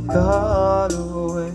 got away.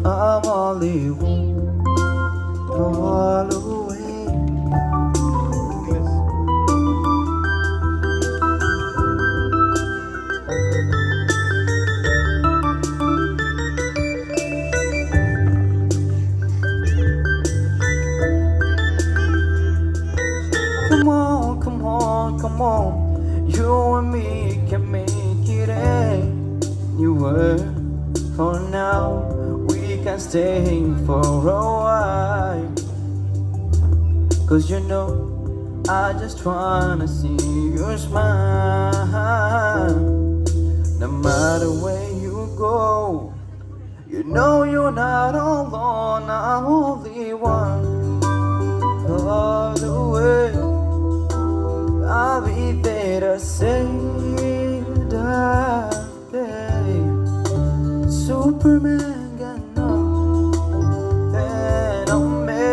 I'm only one call away. Come on, come on, come on. You and me can make it anywhere. For now we can stay for a while. Cause you know I just wanna see you smile. No matter where you go, you know you're not alone. I'm only one all the way. I'll be there to save the day. Superman got nothing on me,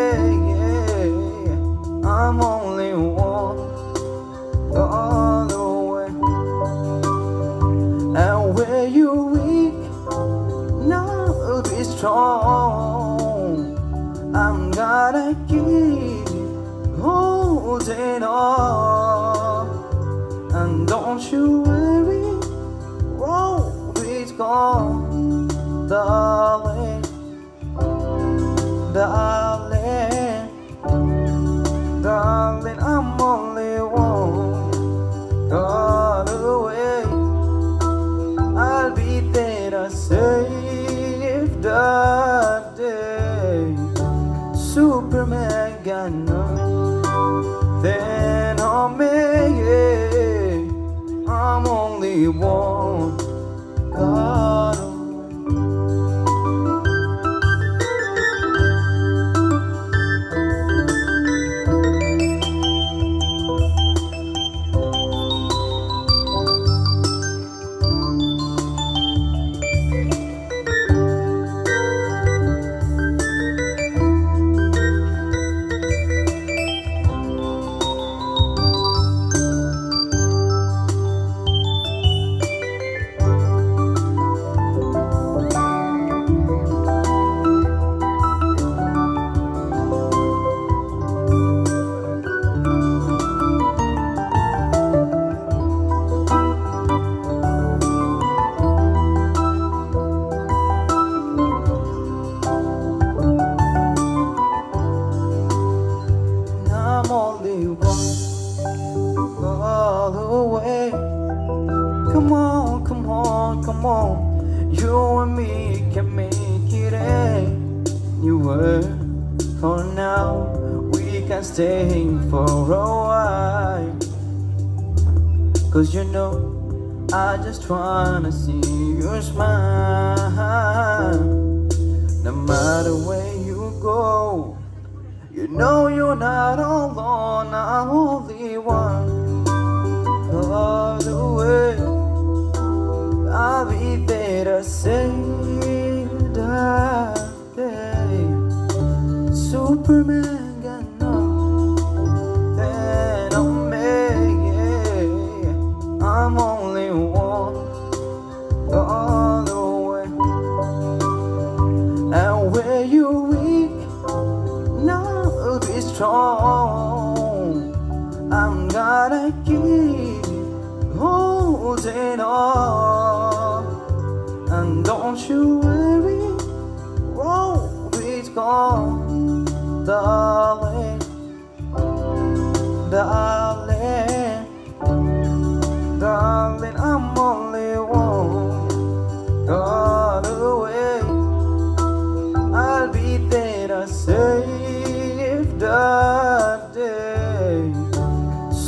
yeah. I'm only one all the way. And where you weak, now be strong. I'm gonna keep holding on. And don't you worry, won't be gone, darling, darling, darling. I'm only one call away. I'll be there to save the day. Superman got nothing on me, yeah. I'm only one call away. I'm only one call away. Come on, come on, come on. You and me can make it anywhere. For now we can stay for a while. Cause you know I just wanna see you smile. No matter where you go, you know you're not alone. I'm only one call away. I'll be there to save the day. Superman got nothing on me, yeah. I'm only one call away. And where you weak, now be strong. I'm gonna keep holding on. And don't you worry, won't be gone, darling, darling,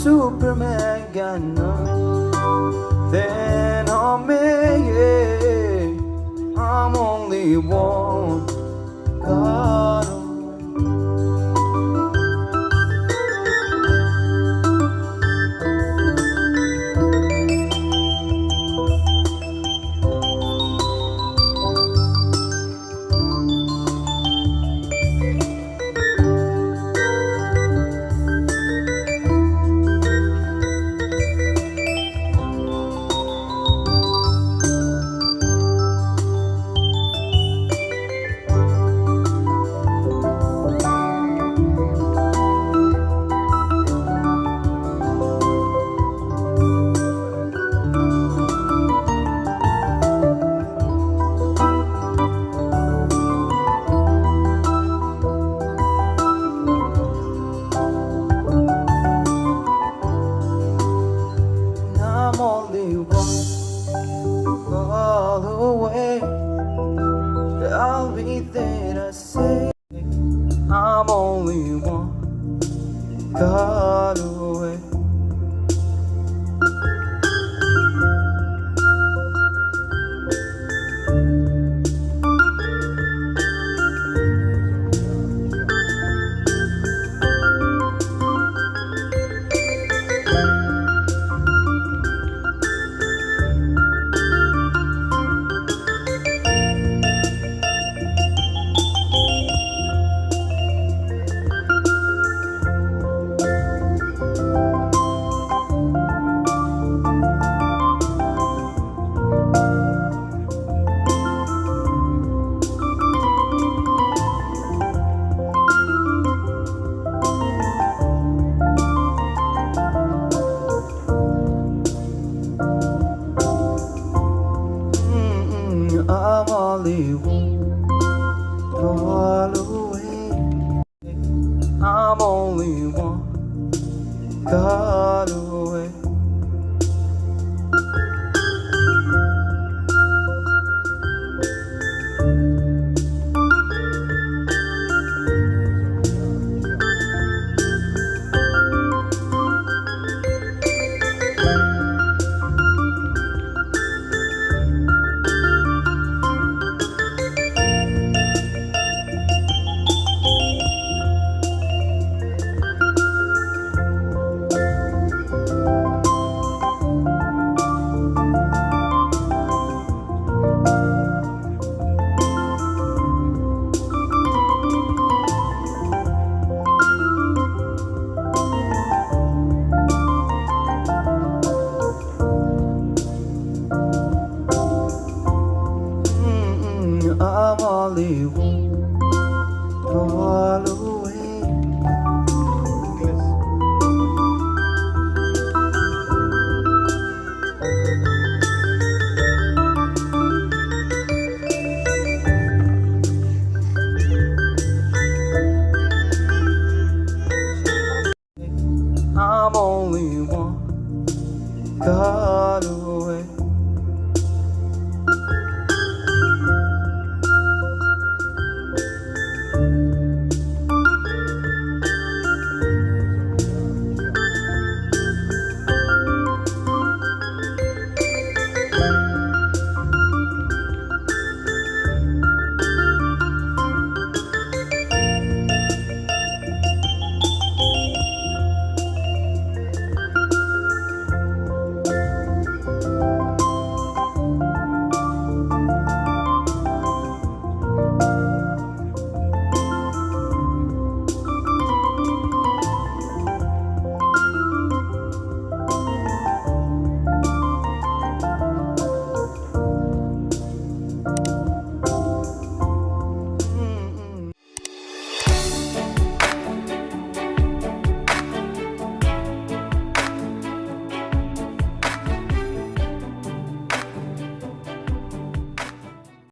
Superman got nothing on me, yeah. I'm only one God.